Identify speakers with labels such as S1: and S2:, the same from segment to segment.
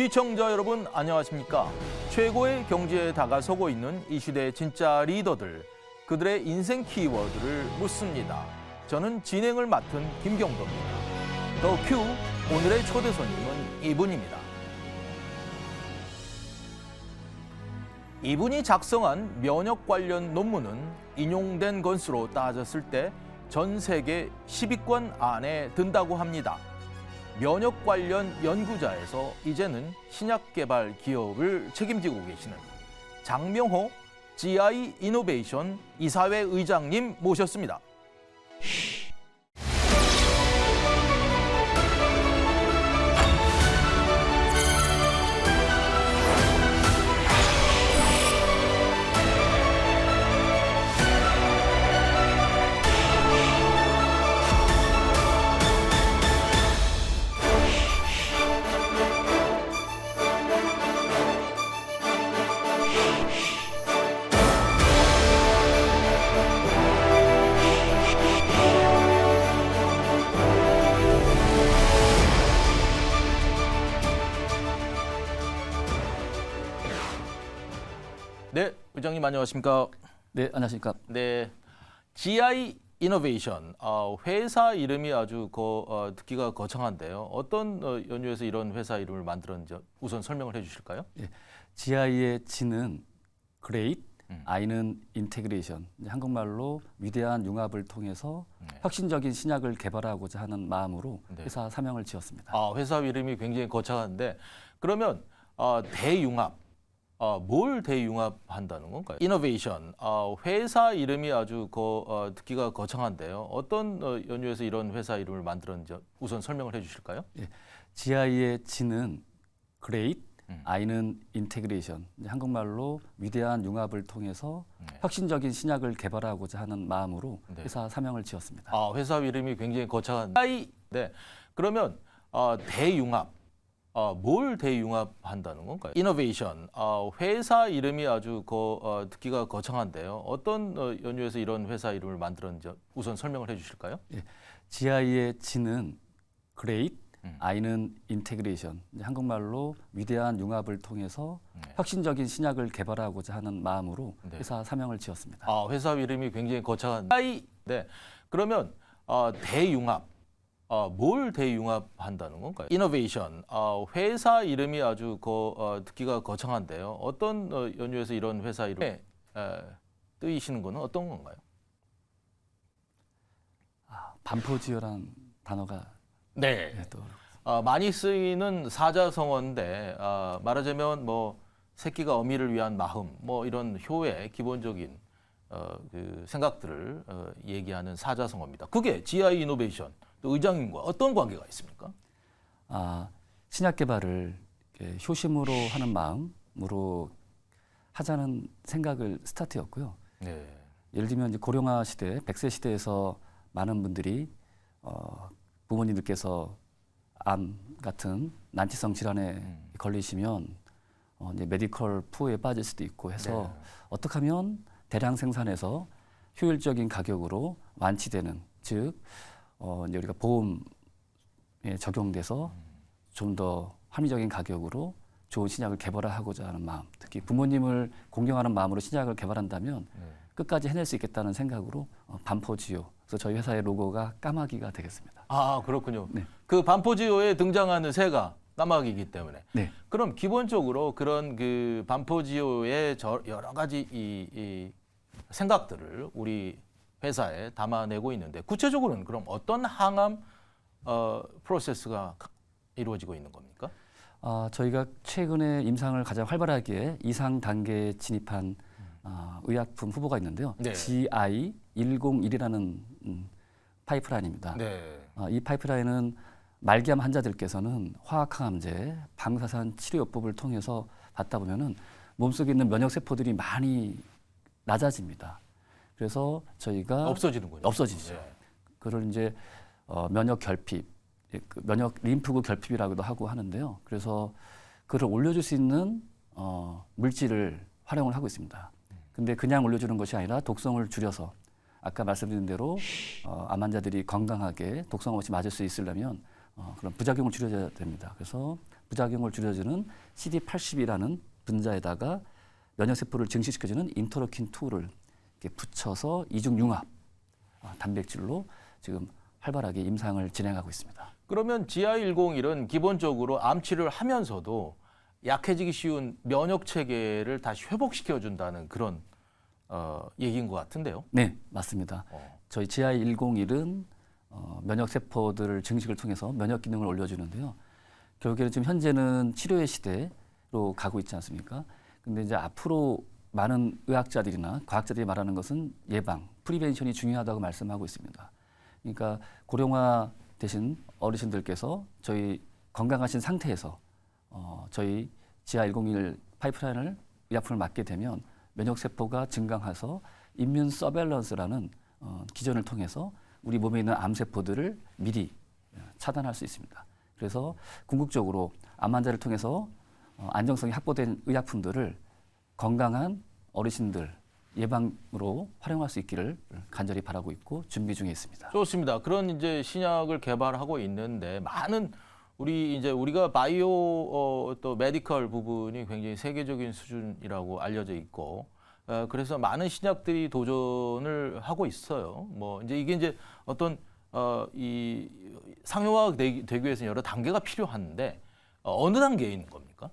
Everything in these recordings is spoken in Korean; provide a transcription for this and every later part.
S1: 시청자 여러분 안녕하십니까? 최고의 경제에 다가서고 있는 이 시대의 진짜 리더들, 그들의 인생 키워드를 묻습니다. 저는 진행을 맡은 김경도입니다. 더 큐 오늘의 초대 손님은 이분입니다. 이분이 작성한 면역 관련 논문은 인용된 건수로 따졌을 때 전 세계 10위권 안에 든다고 합니다. 면역 관련 연구자에서 이제는 신약 개발 기업을 책임지고 계시는 장명호 GI 이노베이션 이사회 의장님 모셨습니다. 네, 의장님 안녕하십니까?
S2: 네, 안녕하십니까?
S1: 네, GI 이노베이션 회사 이름이 아주 듣기가 거창한데요. 어떤 연유에서 이런 회사 이름을 만들었는지 우선 설명을 해주실까요?
S2: 예, GI의 G는 Great, I는 Integration, 한국말로 위대한 융합을 통해서 혁신적인 신약을 개발하고자 하는 마음으로 회사 사명을 지었습니다.
S1: 회사 이름이 굉장히 거창한데 그러면 대융합. 뭘 대융합한다는 건가요? 이노베이션, 회사 이름이 아주 듣기가 거창한데요. 어떤 연유에서 이런 회사 이름을 만들었는지 우선 설명을 해주실까요?
S2: 예, GI의 G는 Great, I는 Integration, 한국말로 위대한 융합을 통해서 혁신적인 신약을 개발하고자 하는 마음으로 회사 사명을 지었습니다.
S1: 회사 이름이 굉장히 거창한데 네. 그러면 대융합. 뭘 대융합한다는 건가요? 이노베이션, 회사 이름이 아주 듣기가 거창한데요. 어떤 연유에서 이런 회사 이름을 만들었는지 우선 설명을 해주실까요?
S2: 예, GI의 G는 Great, I는 Integration, 한국말로 위대한 융합을 통해서 혁신적인 신약을 개발하고자 하는 마음으로 회사 사명을 지었습니다.
S1: 회사 이름이 굉장히 거창한데 네. 그러면 대융합. 뭘 대융합한다는 건가요? 이노베이션, 회사 이름이 아주 듣기가 거창한데요. 어떤 연유에서 이런 회사 이름에 뜨이시는 거는 어떤 건가요?
S2: 반포지효라는 단어가
S1: 네. 많이 쓰이는 사자성어인데 말하자면 뭐 새끼가 어미를 위한 마음, 뭐 이런 효의 기본적인 그 생각들을 얘기하는 사자성어입니다. 그게 GI 이노베이션. 또 의장님과 어떤 관계가 있습니까?
S2: 신약 개발을 효심으로 하는 마음으로 하자는 생각을 스타트였고요.
S1: 네.
S2: 예를 들면 이제 고령화 시대, 100세 시대에서 많은 분들이 부모님들께서 암 같은 난치성 질환에 걸리시면 이제 메디컬 푸어에 빠질 수도 있고 해서 어떻게 하면 대량 생산해서 효율적인 가격으로 완치되는, 즉 이제 우리가 보험에 적용돼서 좀 더 합리적인 가격으로 좋은 신약을 개발하고자 하는 마음, 특히 부모님을 공경하는 마음으로 신약을 개발한다면 끝까지 해낼 수 있겠다는 생각으로 반포지효, 그래서 저희 회사의 로고가 까마귀가 되겠습니다.
S1: 그렇군요.
S2: 네.
S1: 그 반포지효에 등장하는 새가 까마귀이기 때문에.
S2: 네.
S1: 그럼 기본적으로 그런 그 반포지효의 여러 가지 이 생각들을 우리 회사에 담아내고 있는데 구체적으로는 그럼 어떤 항암 프로세스가 이루어지고 있는 겁니까?
S2: 저희가 최근에 임상을 가장 활발하게 이상 단계에 진입한 의약품 후보가 있는데요.
S1: 네.
S2: GI101이라는 파이프라인입니다.
S1: 네.
S2: 이 파이프라인은 말기암 환자들께서는 화학항암제, 방사선 치료요법을 통해서 받다 보면은 몸속에 있는 면역 세포들이 많이 낮아집니다. 그래서 저희가
S1: 없어지는군요.
S2: 없어지죠.
S1: 네.
S2: 그걸 이제 면역 결핍, 면역 림프구 결핍이라고도 하고 하는데요. 그래서 그를 올려줄 수 있는 물질을 활용을 하고 있습니다. 근데 그냥 올려주는 것이 아니라 독성을 줄여서 아까 말씀드린 대로 암 환자들이 건강하게 독성 없이 맞을 수 있으려면 그런 부작용을 줄여줘야 됩니다. 그래서 부작용을 줄여주는 CD80이라는 분자에다가 면역세포를 증식시켜주는 인터로킨2를 붙여서 이중융합 단백질로 지금 활발하게 임상을 진행하고 있습니다.
S1: 그러면 GI101은 기본적으로 암 치료를 하면서도 약해지기 쉬운 면역 체계를 다시 회복시켜준다는 그런 얘기인 것 같은데요.
S2: 네, 맞습니다. 저희 GI101은 면역세포들 증식을 통해서 면역 기능을 올려주는데요. 결국에는 지금 현재는 치료의 시대로 가고 있지 않습니까? 근데 이제 앞으로 많은 의학자들이나 과학자들이 말하는 것은 예방, 프리벤션이 중요하다고 말씀하고 있습니다. 그러니까 고령화 되신 어르신들께서 저희 건강하신 상태에서 저희 GI101 파이프라인을 의약품을 맞게 되면 면역세포가 증강해서 임뮨 서베일런스라는 기전을 통해서 우리 몸에 있는 암세포들을 미리 차단할 수 있습니다. 그래서 궁극적으로 암 환자를 통해서 안정성이 확보된 의약품들을 건강한 어르신들 예방으로 활용할 수 있기를 간절히 바라고 있고 준비 중에 있습니다.
S1: 좋습니다. 그런 이제 신약을 개발하고 있는데 많은 우리가 바이오 또 메디컬 부분이 굉장히 세계적인 수준이라고 알려져 있고 그래서 많은 신약들이 도전을 하고 있어요. 뭐 이제 이게 이제 어떤 이 상용화가 되기 위해서는 여러 단계가 필요한데 어느 단계에 있는 겁니까?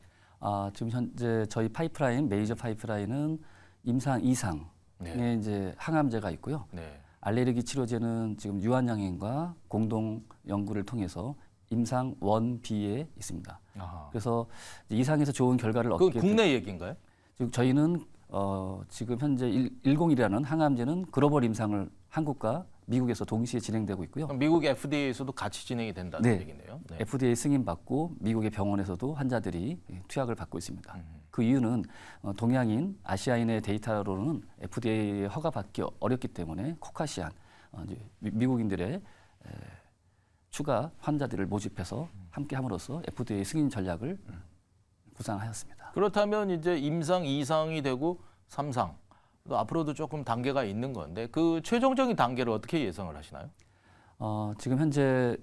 S2: 지금 현재 저희 파이프라인 메이저 파이프라인은 임상 2상의
S1: 네.
S2: 이제 항암제가 있고요.
S1: 네.
S2: 알레르기 치료제는 지금 유한양행과 공동 연구를 통해서 임상 1B에 있습니다.
S1: 아하.
S2: 그래서 2상에서 좋은 결과를
S1: 그
S2: 얻게
S1: 국내 얘기인가요?
S2: 지금 저희는 지금 현재 101이라는 항암제는 글로벌 임상을 한국과 미국에서 동시에 진행되고 있고요.
S1: 그럼 미국 FDA에서도 같이 진행이 된다는
S2: 네.
S1: 얘기네요. 네.
S2: FDA 승인받고 미국의 병원에서도 환자들이 투약을 받고 있습니다. 그 이유는 동양인, 아시아인의 데이터로는 FDA 허가받기 어렵기 때문에 코카시안, 이제 미국인들의 추가 환자들을 모집해서 함께 함으로써 FDA 승인 전략을 구상하였습니다.
S1: 그렇다면 이제 임상 2상이 되고 3상, 또 앞으로도 조금 단계가 있는 건데 그 최종적인 단계를 어떻게 예상을 하시나요?
S2: 지금 현재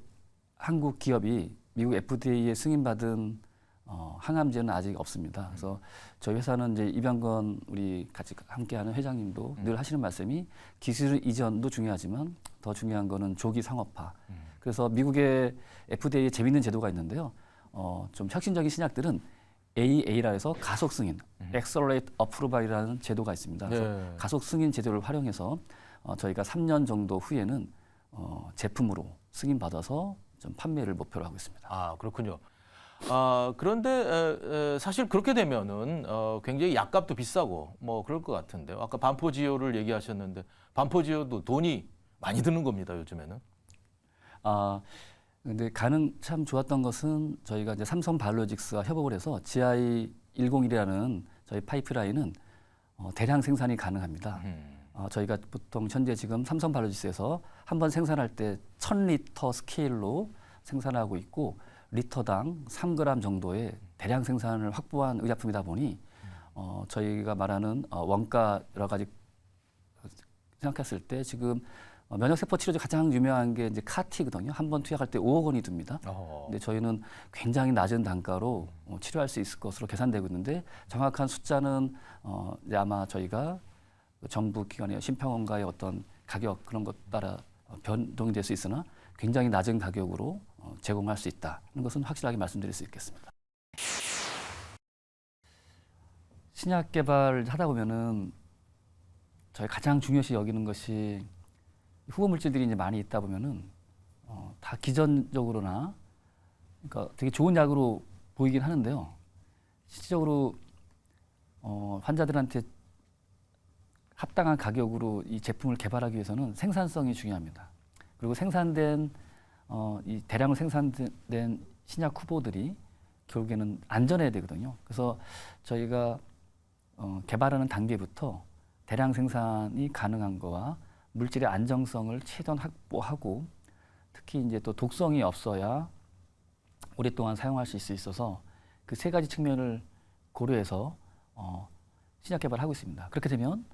S2: 한국 기업이 미국 FDA에 승인받은 항암제는 아직 없습니다. 그래서 저희 회사는 이제 이병건 우리 같이 함께하는 회장님도 늘 하시는 말씀이 기술 이전도 중요하지만 더 중요한 거는 조기 상업화. 그래서 미국의 FDA에 재밌는 제도가 있는데요. 좀 혁신적인 신약들은 AA라 해서 가속 승인, Accelerate Approval이라는 제도가 있습니다. 그래서
S1: 네.
S2: 가속 승인 제도를 활용해서 저희가 3년 정도 후에는 제품으로 승인받아서 좀 판매를 목표로 하고 있습니다.
S1: 아, 그렇군요. 그런데 사실 그렇게 되면은 굉장히 약값도 비싸고 뭐 그럴 것 같은데요. 아까 반포지오를 얘기하셨는데 반포지오도 돈이 많이 드는 겁니다, 요즘에는.
S2: 근데 참 좋았던 것은 저희가 이제 삼성 바이오로직스와 협업을 해서 GI101이라는 저희 파이프라인은 대량 생산이 가능합니다. 저희가 보통 현재 지금 삼성 바이오로직스에서 한 번 생산할 때 1000리터 스케일로 생산하고 있고 리터당 3g 정도의 대량 생산을 확보한 의약품이다 보니 저희가 말하는 원가 여러 가지 생각했을 때 지금 면역세포 치료제 가장 유명한 게 이제 카티거든요. 한 번 투약할 때 5억 원이 듭니다. 근데 저희는 굉장히 낮은 단가로 치료할 수 있을 것으로 계산되고 있는데 정확한 숫자는 이제 아마 저희가 정부 기관의 심평원가의 어떤 가격 그런 것 따라 변동이 될 수 있으나 굉장히 낮은 가격으로 제공할 수 있다는 것은 확실하게 말씀드릴 수 있겠습니다. 신약 개발을 하다 보면은 저희 가장 중요시 여기는 것이 후보 물질들이 이제 많이 있다 보면은 다 기전적으로나 그러니까 되게 좋은 약으로 보이긴 하는데요. 실질적으로 환자들한테 합당한 가격으로 이 제품을 개발하기 위해서는 생산성이 중요합니다. 그리고 생산된 이 대량으로 생산된 신약 후보들이 결국에는 안전해야 되거든요. 그래서 저희가 개발하는 단계부터 대량 생산이 가능한 거와 물질의 안정성을 최대한 확보하고 특히 이제 또 독성이 없어야 오랫동안 사용할 수 있어서 그 세 가지 측면을 고려해서 신약 개발을 하고 있습니다. 그렇게 되면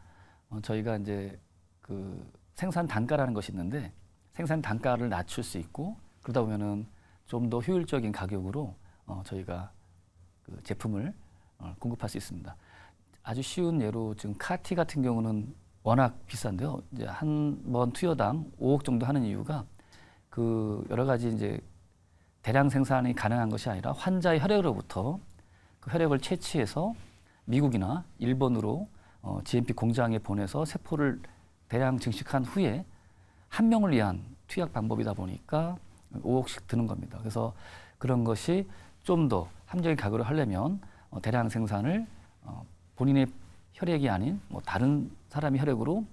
S2: 저희가 이제 그 생산 단가라는 것이 있는데 생산 단가를 낮출 수 있고 그러다 보면은 좀 더 효율적인 가격으로 저희가 그 제품을 공급할 수 있습니다. 아주 쉬운 예로 지금 카티 같은 경우는 워낙 비싼데요. 이제 한 번 투여당 5억 정도 하는 이유가 그 여러 가지 이제 대량 생산이 가능한 것이 아니라 환자의 혈액으로부터 그 혈액을 채취해서 미국이나 일본으로 GMP 공장에 보내서 세포를 대량 증식한 후에 한 명을 위한 투약 방법이다 보니까 5억씩 드는 겁니다. 그래서 그런 것이 좀 더 합리적인 가격으로 하려면 대량 생산을 본인의 혈액이 아닌 뭐 다른 사람의 혈액으로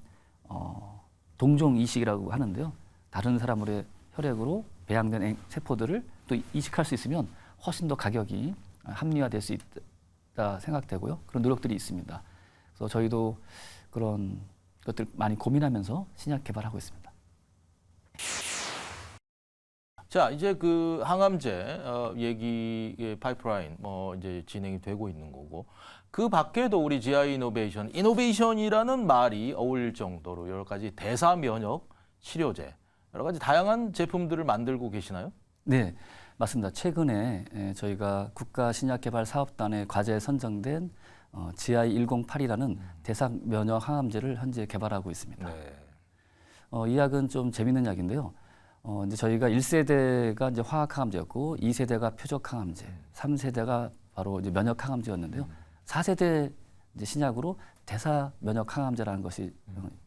S2: 동종 이식이라고 하는데요. 다른 사람의 혈액으로 배양된 세포들을 또 이식할 수 있으면 훨씬 더 가격이 합리화될 수 있다 생각되고요. 그런 노력들이 있습니다. 그래서 저희도 그런 것들 많이 고민하면서 신약 개발하고 있습니다.
S1: 자, 이제 그 항암제 얘기의 파이프라인 뭐 이제 진행이 되고 있는 거고 그 밖에도 우리 GI 이노베이션이라는 말이 어울릴 정도로 여러 가지 대사 면역 치료제 여러 가지 다양한 제품들을 만들고 계시나요?
S2: 네, 맞습니다. 최근에 저희가 국가신약개발사업단의 과제에 선정된 GI108이라는 대사 면역 항암제를 현재 개발하고 있습니다.
S1: 네.
S2: 이 약은 좀 재밌는 약인데요. 이제 저희가 1세대가 이제 화학 항암제였고 2세대가 표적 항암제, 3세대가 바로 이제 면역 항암제였는데요. 4세대 이제 신약으로 대사 면역 항암제라는 것이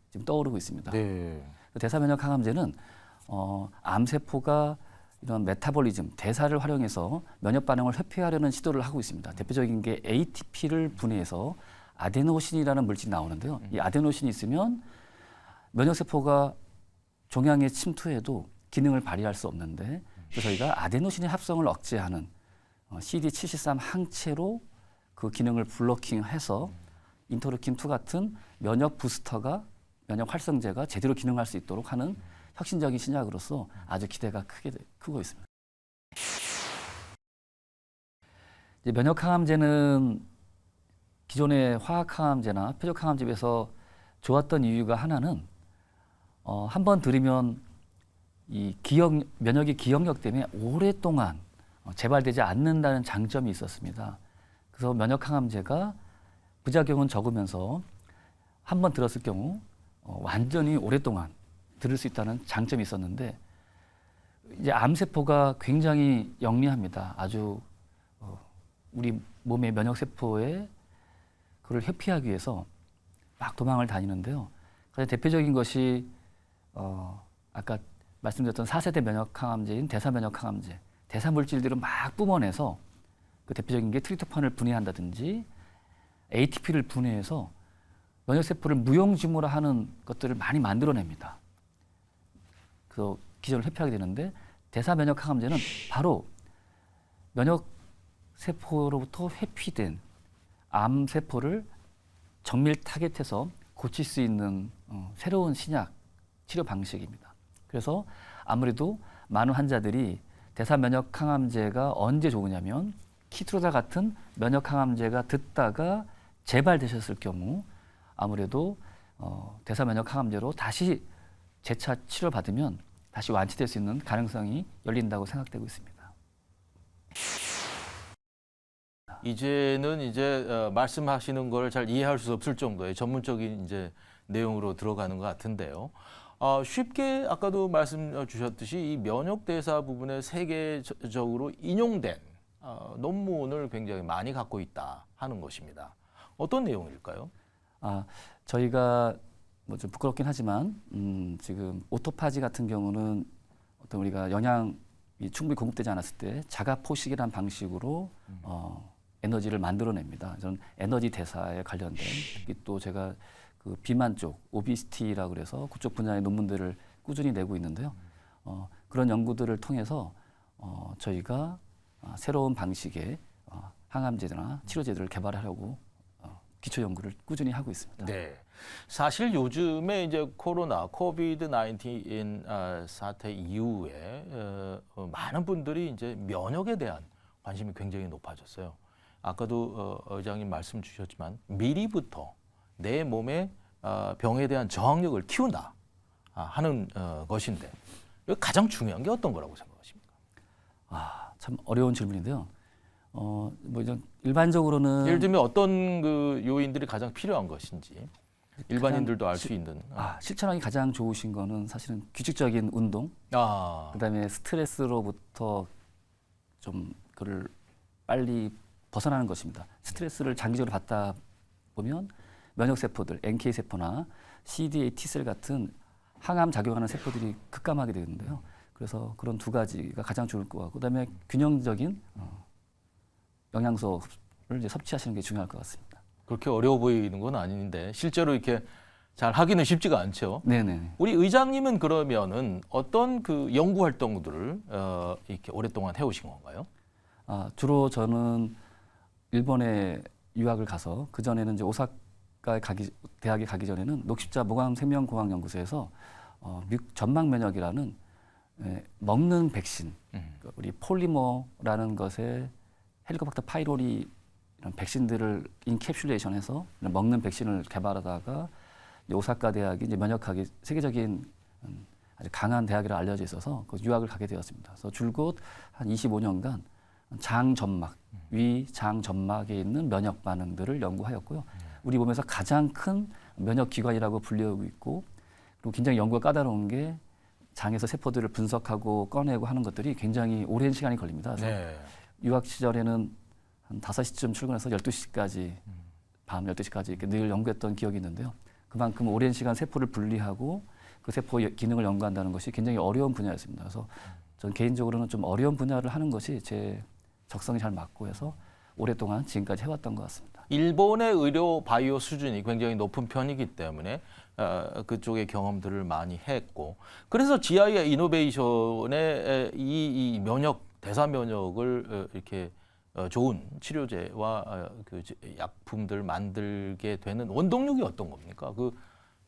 S2: 지금 떠오르고 있습니다.
S1: 네.
S2: 대사 면역 항암제는 암세포가 이런 메타볼리즘, 대사를 활용해서 면역 반응을 회피하려는 시도를 하고 있습니다. 대표적인 게 ATP를 분해해서 아데노신이라는 물질이 나오는데요. 이 아데노신이 있으면 면역세포가 종양에 침투해도 기능을 발휘할 수 없는데 그래서 저희가 아데노신의 합성을 억제하는 CD73 항체로 그 기능을 블로킹해서 인터루킨2 같은 면역 부스터가 면역 활성제가 제대로 기능할 수 있도록 하는 혁신적인 신약으로서 아주 기대가 크고 있습니다. 이제 면역 항암제는 기존의 화학 항암제나 표적 항암제에 비해서 좋았던 이유가 하나는 한 번 들이면 이 면역의 기억력 때문에 오랫동안 재발되지 않는다는 장점이 있었습니다. 그래서 면역 항암제가 부작용은 적으면서 한 번 들었을 경우 완전히 오랫동안 들을 수 있다는 장점이 있었는데 이제 암세포가 굉장히 영리합니다. 아주 우리 몸의 면역세포에 그걸 회피하기 위해서 막 도망을 다니는데요. 가장 대표적인 것이 아까 말씀드렸던 4세대 면역항암제인 대사면역항암제, 대사물질들을 막 뿜어내서 그 대표적인 게 트리토판을 분해한다든지 ATP를 분해해서 면역세포를 무용지물화하는 것들을 많이 만들어냅니다. 그 기전을 회피하게 되는데 대사면역항암제는 바로 면역세포로부터 회피된 암세포를 정밀 타겟해서 고칠 수 있는 새로운 신약 치료 방식입니다. 그래서 아무래도 많은 환자들이 대사면역항암제가 언제 좋으냐면 키트로다 같은 면역항암제가 듣다가 재발되셨을 경우 아무래도 대사면역항암제로 다시 재차 치료받으면 다시 완치될 수 있는 가능성이 열린다고 생각되고 있습니다.
S1: 이제는 이제 말씀하시는 걸 잘 이해할 수 없을 정도의 전문적인 이제 내용으로 들어가는 것 같은데요. 쉽게 아까도 말씀 주셨듯이 이 면역 대사 부분에 세계적으로 인용된 논문을 굉장히 많이 갖고 있다 하는 것입니다. 어떤 내용일까요?
S2: 저희가 뭐 좀 부끄럽긴 하지만 지금 오토파지 같은 경우는 어떤 우리가 영양이 충분히 공급되지 않았을 때 자가 포식이라는 방식으로 에너지를 만들어냅니다. 저는 에너지 대사에 관련된 특히 또 제가 그 비만 쪽 오비시티라고 그래서 그쪽 분야의 논문들을 꾸준히 내고 있는데요. 그런 연구들을 통해서 저희가 새로운 방식의 항암제나 치료제들을 개발하려고 기초 연구를 꾸준히 하고 있습니다.
S1: 네. 사실 요즘에 이제 코로나, 코비드-19 사태 이후에 많은 분들이 이제 면역에 대한 관심이 굉장히 높아졌어요. 아까도 의장님 말씀 주셨지만 미리부터 내 몸의 병에 대한 저항력을 키운다 하는 것인데 가장 중요한 게 어떤 거라고 생각하십니까?
S2: 참 어려운 질문인데요. 뭐 이제 일반적으로는
S1: 예를 들면 어떤 그 요인들이 가장 필요한 것인지 일반인들도 알 수 있는.
S2: 실천하기 가장 좋으신 거는 사실은 규칙적인 운동, 그다음에 스트레스로부터 좀 그를 빨리 벗어나는 것입니다. 스트레스를 장기적으로 받다 보면 면역 세포들, NK 세포나 CD8 T셀 같은 항암 작용하는 세포들이 급감하게 되는데요. 그래서 그런 두 가지가 가장 좋을 것 같고, 그다음에 균형적인 영양소를 이제 섭취하시는 게 중요할 것 같습니다.
S1: 그렇게 어려워 보이는 건 아닌데 실제로 이렇게 잘 하기는 쉽지가 않죠.
S2: 네네.
S1: 우리 의장님은 그러면은 어떤 그 연구 활동들을 이렇게 오랫동안 해오신 건가요?
S2: 주로 저는 일본에 유학을 가서 그 전에는 이제 오사카에 대학에 가기 전에는 녹십자 모광생명공학연구소에서 전막 면역이라는 먹는 백신, 우리 폴리머라는 것에 헬리코박터 파이로리 이런 백신들을 인캡슐레이션해서 먹는 백신을 개발하다가 오사카 대학이 이제 면역학이 세계적인 아주 강한 대학이라 알려져 있어서 그 유학을 가게 되었습니다. 그래서 줄곧 한 25년간 장 점막, 위 장 점막에 있는 면역 반응들을 연구하였고요. 우리 몸에서 가장 큰 면역 기관이라고 불리고 있고, 그리고 굉장히 연구가 까다로운 게 장에서 세포들을 분석하고 꺼내고 하는 것들이 굉장히 오랜 시간이 걸립니다. 그래서 유학 시절에는 한 5시쯤 출근해서 12시까지 밤 12시까지 이렇게 늘 연구했던 기억이 있는데요. 그만큼 오랜 시간 세포를 분리하고 그 세포 기능을 연구한다는 것이 굉장히 어려운 분야였습니다. 그래서 저는 개인적으로는 좀 어려운 분야를 하는 것이 제 적성이 잘 맞고 해서 오랫동안 지금까지 해왔던 것 같습니다.
S1: 일본의 의료 바이오 수준이 굉장히 높은 편이기 때문에 그쪽의 경험들을 많이 했고, 그래서 GI 이노베이션의 이 면역 대사 면역을 이렇게 좋은 치료제와 그 약품들 만들게 되는 원동력이 어떤 겁니까? 그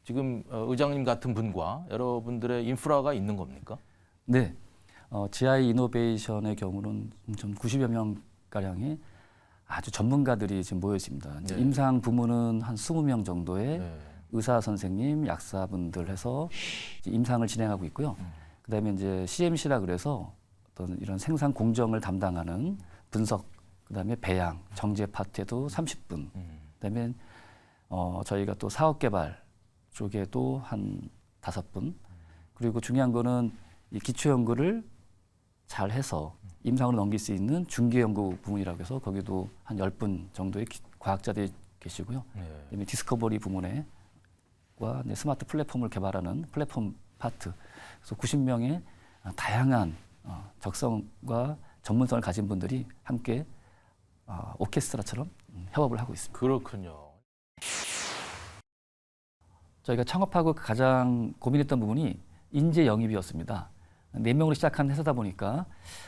S1: 지금 의장님 같은 분과 여러분들의 인프라가 있는 겁니까?
S2: 네, GI 이노베이션의 경우는 좀 90여 명 가량의 아주 전문가들이 지금 모여 있습니다.
S1: 네.
S2: 임상 부문은 한 20명 정도의
S1: 네.
S2: 의사 선생님, 약사분들 해서 임상을 진행하고 있고요. 그다음에 이제 CMC라 그래서 어떤 이런 생산 공정을 담당하는 분석, 그다음에 배양, 정제 파트에도 30분. 그다음에 저희가 또 사업 개발 쪽에도 한 5분. 그리고 중요한 거는 이 기초 연구를 잘 해서 임상으로 넘길 수 있는 중개 연구 부문이라고 해서 거기도 한 10분 정도의 과학자들이 계시고요. 그다음에 디스커버리 부문에 과 스마트 플랫폼을 개발하는 플랫폼 파트. 그래서 90명의 다양한 적성과 전문성을 가진 분들이 함께 오케스트라처럼 협업을 하고 있습니다.
S1: 그렇군요.
S2: 저희가 창업하고 가장 고민했던 부분이 인재 영입이었습니다. 4명으로 시작한 회사다 보니까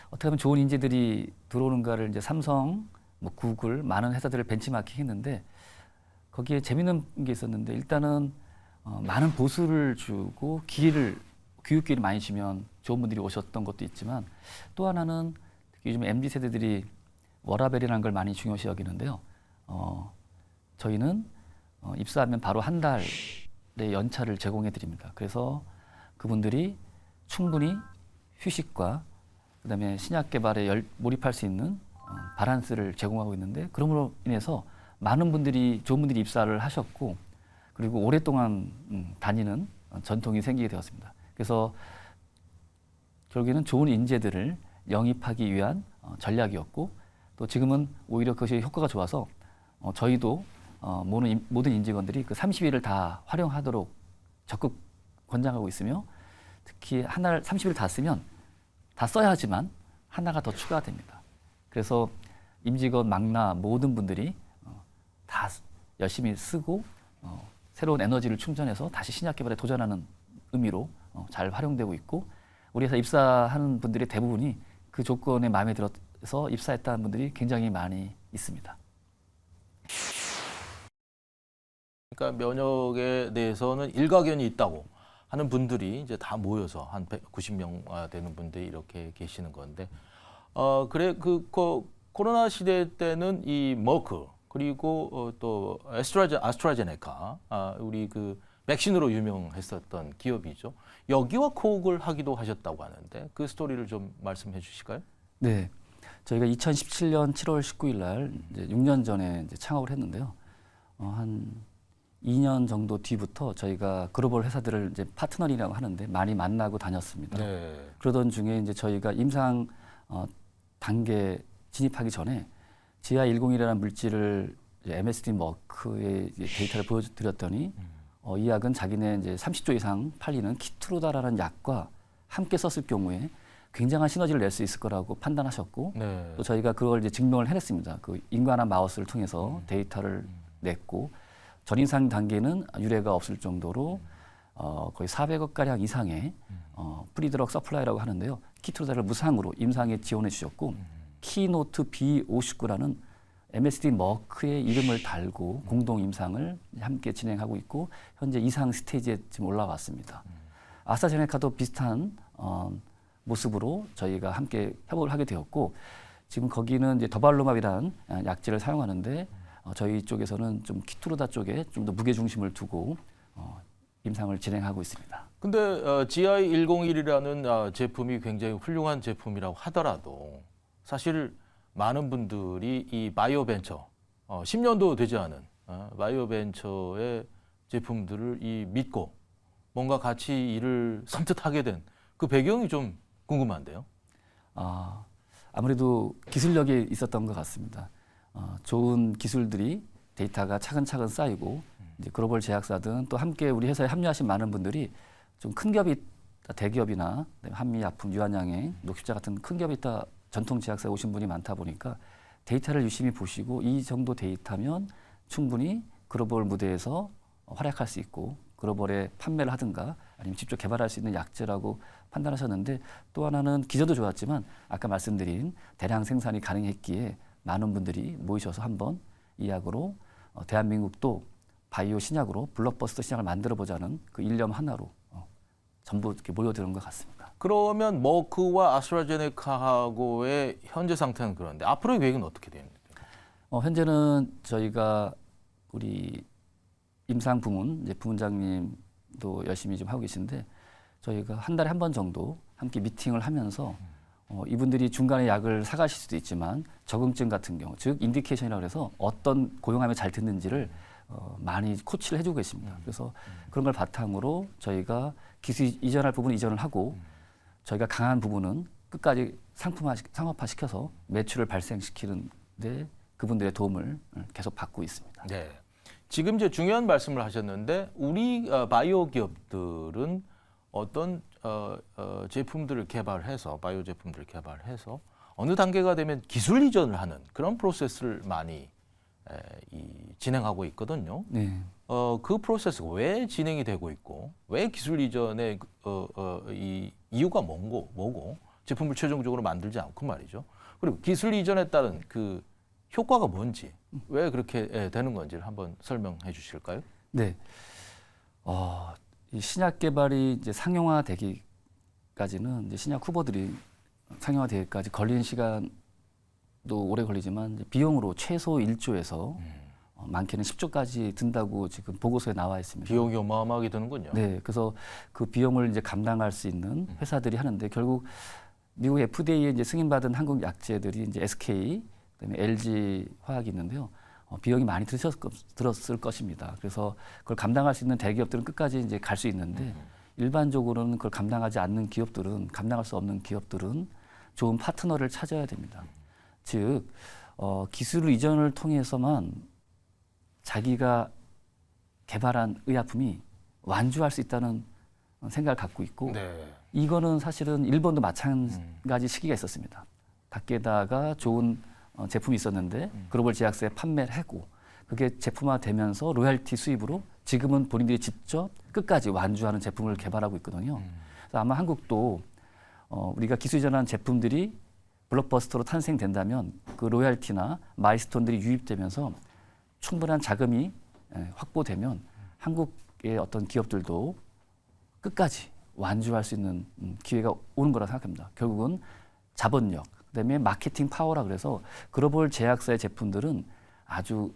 S2: 어떻게 하면 좋은 인재들이 들어오는가를 이제 삼성, 뭐 구글, 많은 회사들을 벤치마킹 했는데 거기에 재밌는 게 있었는데 일단은 많은 보수를 주고 교육 기회를 많이 주면 좋은 분들이 오셨던 것도 있지만 또 하나는 특히 요즘 MZ 세대들이 워라밸이라는 걸 많이 중요시 여기는데요. 저희는 입사하면 바로 한 달의 연차를 제공해 드립니다. 그래서 그분들이 충분히 휴식과 그다음에 신약 개발에 몰입할 수 있는 바란스를 제공하고 있는데 그럼으로 인해서 많은 분들이 좋은 분들이 입사를 하셨고 그리고 오랫동안 다니는 전통이 생기게 되었습니다. 그래서 결국에는 좋은 인재들을 영입하기 위한 전략이었고 또 지금은 오히려 그것이 효과가 좋아서 저희도 모든 인직원들이 그 30일을 다 활용하도록 적극 권장하고 있으며 특히 하나를 30일 다 쓰면 다 써야 하지만 하나가 더 추가됩니다. 그래서 임직원 망라 모든 분들이 다 열심히 쓰고 새로운 에너지를 충전해서 다시 신약 개발에 도전하는 의미로 잘 활용되고 있고 우리 회사 입사하는 분들의 대부분이 그 조건에 마음에 들어서 입사했다는 분들이 굉장히 많이 있습니다.
S1: 그러니까 면역에 대해서는 일가견이 있다고 하는 분들이 이제 다 모여서 한 90명 되는 분들이 이렇게 계시는 건데, 코로나 시대 때는 이 머크 그리고 또 아스트라제네카 우리 그 백신으로 유명했었던 기업이죠. 여기와 코옥을 하기도 하셨다고 하는데 그 스토리를 좀 말씀해 주실까요?
S2: 네, 저희가 2017년 7월 19일 날 이제 6년 전에 이제 창업을 했는데요. 한 2년 정도 뒤부터 저희가 글로벌 회사들을 이제 파트너링이라고 하는데 많이 만나고 다녔습니다.
S1: 네.
S2: 그러던 중에 이제 저희가 임상 단계 진입하기 전에 GI101이라는 물질을 이제 MSD 머크의 데이터를 보여드렸더니 이 약은 자기네 이제 30조 이상 팔리는 키트루다라는 약과 함께 썼을 경우에 굉장한 시너지를 낼 수 있을 거라고 판단하셨고
S1: 네.
S2: 또 저희가 그걸 이제 증명을 해냈습니다. 그 인간화 마우스를 통해서 데이터를 냈고 전임상 단계는 유례가 없을 정도로 거의 400억 가량 이상의 프리드럭 서플라이라고 하는데요. 키트루다를 무상으로 임상에 지원해 주셨고 키노트 B59라는 MSD 머크의 이름을 달고 공동 임상을 함께 진행하고 있고 현재 이상 스테이지에 지금 올라왔습니다. 아스트라제네카도 비슷한 모습으로 저희가 함께 협업을 하게 되었고 지금 거기는 이제 더발루맙이라는 약제를 사용하는데 저희 쪽에서는 좀 키트루다 쪽에 좀 더 무게 중심을 두고 임상을 진행하고 있습니다.
S1: 근데 GI101이라는 제품이 굉장히 훌륭한 제품이라고 하더라도 사실 많은 분들이 이 바이오벤처 10년도 되지 않은 바이오벤처의 제품들을 믿고 뭔가 같이 일을 선뜻하게 된 그 배경이 좀 궁금한데요.
S2: 아무래도 기술력이 있었던 것 같습니다. 좋은 기술들이 데이터가 차근차근 쌓이고 이제 글로벌 제약사든 또 함께 우리 회사에 합류하신 많은 분들이 좀 큰 기업이 대기업이나 한미약품, 유한양행, 녹십자 같은 큰 기업이 있다 전통 제약사에 오신 분이 많다 보니까 데이터를 유심히 보시고 이 정도 데이터면 충분히 글로벌 무대에서 활약할 수 있고 글로벌에 판매를 하든가 아니면 직접 개발할 수 있는 약제라고 판단하셨는데 또 하나는 기저도 좋았지만 아까 말씀드린 대량 생산이 가능했기에 많은 분들이 모이셔서 한번 이 약으로 대한민국도 바이오 신약으로 블록버스터 신약을 만들어 보자는 그 일념 하나로 전부 이렇게 모여드는 것 같습니다.
S1: 그러면 머크와 아스트라제네카하고의 현재 상태는 그런데 앞으로의 계획은 어떻게 됩니까?
S2: 현재는 저희가 우리 임상 부문 이제 부문장님도 열심히 좀 하고 계신데 저희가 한 달에 한 번 정도 함께 미팅을 하면서 이분들이 중간에 약을 사가실 수도 있지만 적응증 같은 경우 즉 인디케이션이라고 해서 어떤 고용하면 잘 듣는지를 많이 코치를 해주고 계십니다. 그래서 그런 걸 바탕으로 저희가 기술 이전할 부분은 이전을 하고 저희가 강한 부분은 끝까지 상업화시켜서 매출을 발생시키는데 그분들의 도움을 계속 받고 있습니다.
S1: 네. 지금 이제 중요한 말씀을 하셨는데 우리 바이오 기업들은 어떤 제품들을 개발해서 바이오 제품들을 개발해서 어느 단계가 되면 기술 이전을 하는 그런 프로세스를 많이 진행하고 있거든요.
S2: 네.
S1: 그 프로세스가 왜 진행이 되고 있고 왜 기술 이전의 이 이유가 뭐고 제품을 최종적으로 만들지 않고 말이죠. 그리고 기술 이전에 따른 그 효과가 뭔지 왜 그렇게 되는 건지를 한번 설명해 주실까요?
S2: 네. 이 신약 개발이 이제 상용화되기까지는 이제 신약 후보들이 상용화되기까지 걸리는 시간도 오래 걸리지만 이제 비용으로 최소 1조에서 많게는 10조까지 든다고 지금 보고서에 나와 있습니다.
S1: 비용이 어마어마하게 드는군요.
S2: 네, 그래서 그 비용을 이제 감당할 수 있는 회사들이 하는데 결국 미국 FDA에 이제 승인받은 한국 약제들이 이제 SK, 그다음에 LG 화학이 있는데요. 비용이 많이 들었을 것입니다. 그래서 그걸 감당할 수 있는 대기업들은 끝까지 이제 갈 수 있는데 일반적으로는 그걸 감당하지 않는 기업들은 감당할 수 없는 기업들은 좋은 파트너를 찾아야 됩니다. 즉 기술 이전을 통해서만 자기가 개발한 의약품이 완주할 수 있다는 생각을 갖고 있고
S1: 네.
S2: 이거는 사실은 일본도 마찬가지 시기가 있었습니다. 다케다가 좋은 제품이 있었는데 글로벌 제약사에 판매를 하고 그게 제품화되면서 로열티 수입으로 지금은 본인들이 직접 끝까지 완주하는 제품을 개발하고 있거든요. 그래서 아마 한국도 우리가 기술 이전한 제품들이 블록버스터로 탄생된다면 그 로열티나 마일스톤들이 유입되면서 충분한 자금이 확보되면 한국의 어떤 기업들도 끝까지 완주할 수 있는 기회가 오는 거라 생각합니다. 결국은 자본력, 그다음에 마케팅 파워라 그래서 글로벌 제약사의 제품들은 아주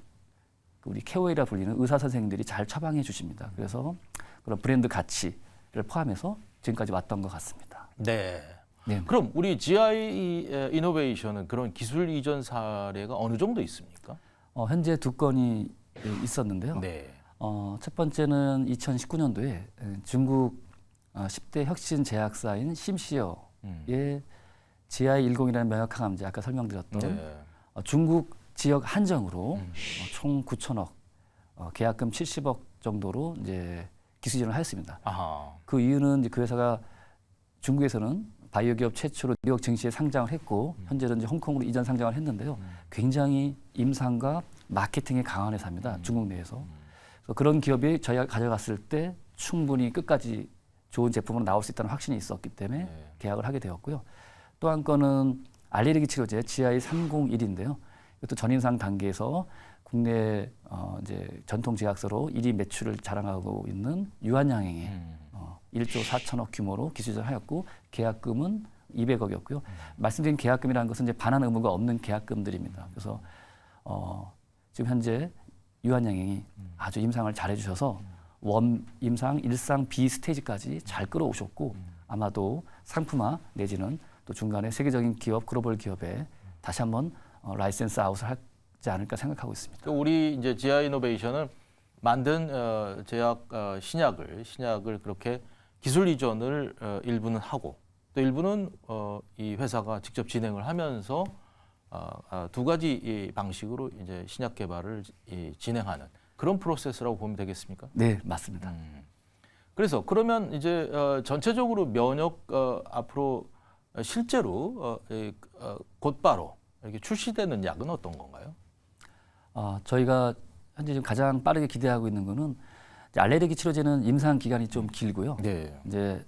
S2: 우리 KOL이라 불리는 의사 선생님들이 잘 처방해 주십니다. 그래서 그런 브랜드 가치를 포함해서 지금까지 왔던 것 같습니다.
S1: 네.
S2: 네.
S1: 그럼 우리 GI 이노베이션은 그런 기술 이전 사례가 어느 정도 있습니까?
S2: 현재 2건이 있었는데요.
S1: 네.
S2: 첫 번째는 2019년도에 중국 10대 혁신 제약사인 심시어의 GI10이라는 면역항암제 아까 설명드렸던
S1: 네.
S2: 중국 지역 한정으로 총 9천억, 계약금 70억 정도로 이제 기술 이전을 하였습니다.
S1: 아하.
S2: 그 이유는 이제 그 회사가 중국에서는 바이오 기업 최초로 뉴욕 증시에 상장을 했고 현재는 이제 홍콩으로 이전 상장을 했는데요. 굉장히 임상과 마케팅에 강한 회사입니다. 중국 내에서. 그래서 그런 기업이 저희가 가져갔을 때 충분히 끝까지 좋은 제품으로 나올 수 있다는 확신이 있었기 때문에
S1: 네.
S2: 계약을 하게 되었고요. 또 한 건은 알레르기 치료제 GI301인데요. 이것도 전임상 단계에서 국내 이제 전통 제약사로 1위 매출을 자랑하고 있는 유한양행에 1조 4천억 규모로 기술전을 하였고 계약금은 200억이었고요. 말씀드린 계약금이라는 것은 이제 반환 의무가 없는 계약금들입니다. 그래서 지금 현재 유한양행이 아주 임상을 잘해주셔서 원 임상, 일상, B 스테이지까지 잘 끌어오셨고 아마도 상품화 내지는 또 중간에 세계적인 기업, 글로벌 기업에 다시 한번 라이센스 아웃을 하지 않을까 생각하고 있습니다.
S1: 우리 이제 GI 이노베이션은 만든 제약 신약을 그렇게 기술 이전을 일부는 하고 또 일부는 이 회사가 직접 진행을 하면서 두 가지 이 방식으로 이제 신약 개발을 진행하는 그런 프로세스라고 보면 되겠습니까?
S2: 네, 맞습니다.
S1: 그래서 그러면 이제 전체적으로 면역 앞으로 실제로 곧바로 이렇게 출시되는 약은 어떤 건가요?
S2: 저희가 현재 지금 가장 빠르게 기대하고 있는 거는 이제 알레르기 치료제는 임상 기간이 좀 길고요.
S1: 네.
S2: 이제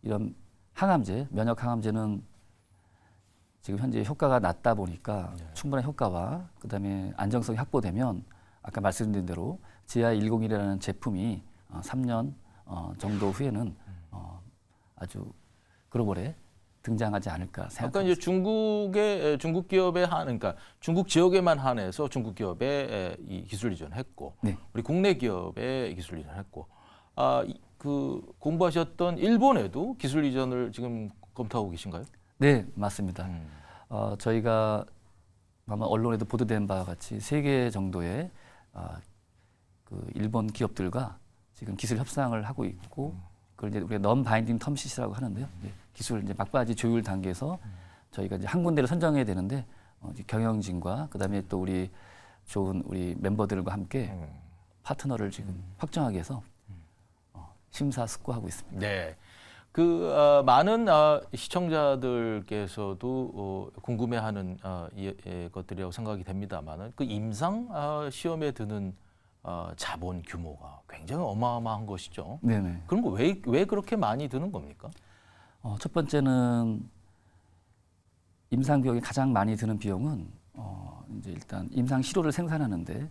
S2: 이런 항암제, 면역 항암제는 지금 현재 효과가 낮다 보니까 충분한 효과와 그다음에 안정성이 확보되면 아까 말씀드린 대로 GI101이라는 제품이 3년 정도 후에는 아주 글로벌에 등장하지 않을까
S1: 아까
S2: 생각합니다.
S1: 이제 중국 기업에 그러니까 중국 지역에만 한해서 중국 기업에 이 기술 이전했고
S2: 네.
S1: 우리 국내 기업에 기술 이전했고 그 공부하셨던 일본에도 기술 이전을 지금 검토하고 계신가요?
S2: 네, 맞습니다. 저희가 아마 언론에도 보도된 바와 같이 3개 정도의 그 일본 기업들과 지금 기술 협상을 하고 있고 그걸 이제 우리가 non binding term sheet이라고 하는데요. 기술 이제 막바지 조율 단계에서 저희가 이제 한 군데를 선정해야 되는데 이제 경영진과 그다음에 또 우리 좋은 우리 멤버들과 함께 파트너를 지금 확정하기 위해서 심사숙고하고 있습니다.
S1: 네. 그 많은 시청자들께서도 궁금해하는 것들이라고 생각이 됩니다만은 그 임상 시험에 드는 자본 규모가 굉장히 어마어마한 것이죠.
S2: 네네.
S1: 그런 거 왜 그렇게 많이 드는 겁니까?
S2: 첫 번째는 임상 비용이 가장 많이 드는 비용은 이제 일단 임상 시료를 생산하는데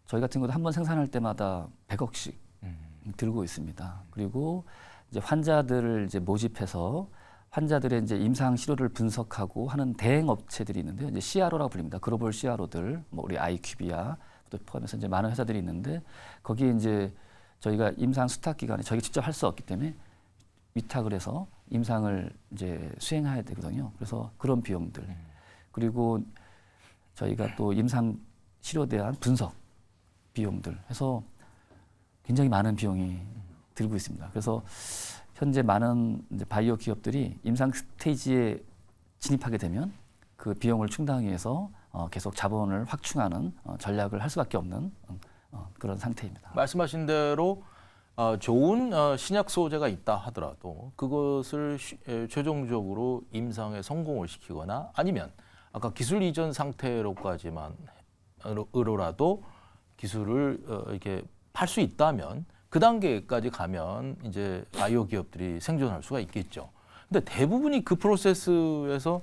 S2: 저희 같은 경우도 한 번 생산할 때마다 100억씩 들고 있습니다. 그리고 이제 환자들을 이제 모집해서 환자들의 이제 임상 시료를 분석하고 하는 대행 업체들이 있는데요. 이제 CRO라고 불립니다. 글로벌 CRO들, 뭐 우리 IQVIA 또 포함해서 이제 많은 회사들이 있는데 거기에 이제 저희가 임상 수탁 기간에 저희가 직접 할 수 없기 때문에 위탁을 해서 임상을 이제 수행해야 되거든요. 그래서 그런 비용들 그리고 저희가 또 임상 시료에 대한 분석 비용들 해서 굉장히 많은 비용이 들고 있습니다. 그래서 현재 많은 이제 바이오 기업들이 임상 스테이지에 진입하게 되면 그 비용을 충당하기 위해서 계속 자본을 확충하는 전략을 할 수밖에 없는 그런 상태입니다.
S1: 말씀하신 대로 좋은 신약 소재가 있다 하더라도 그것을 최종적으로 임상에 성공을 시키거나 아니면 아까 기술 이전 상태로까지만 으로라도 기술을 이렇게 팔 수 있다면 그 단계까지 가면 이제 바이오 기업들이 생존할 수가 있겠죠. 근데 대부분이 그 프로세스에서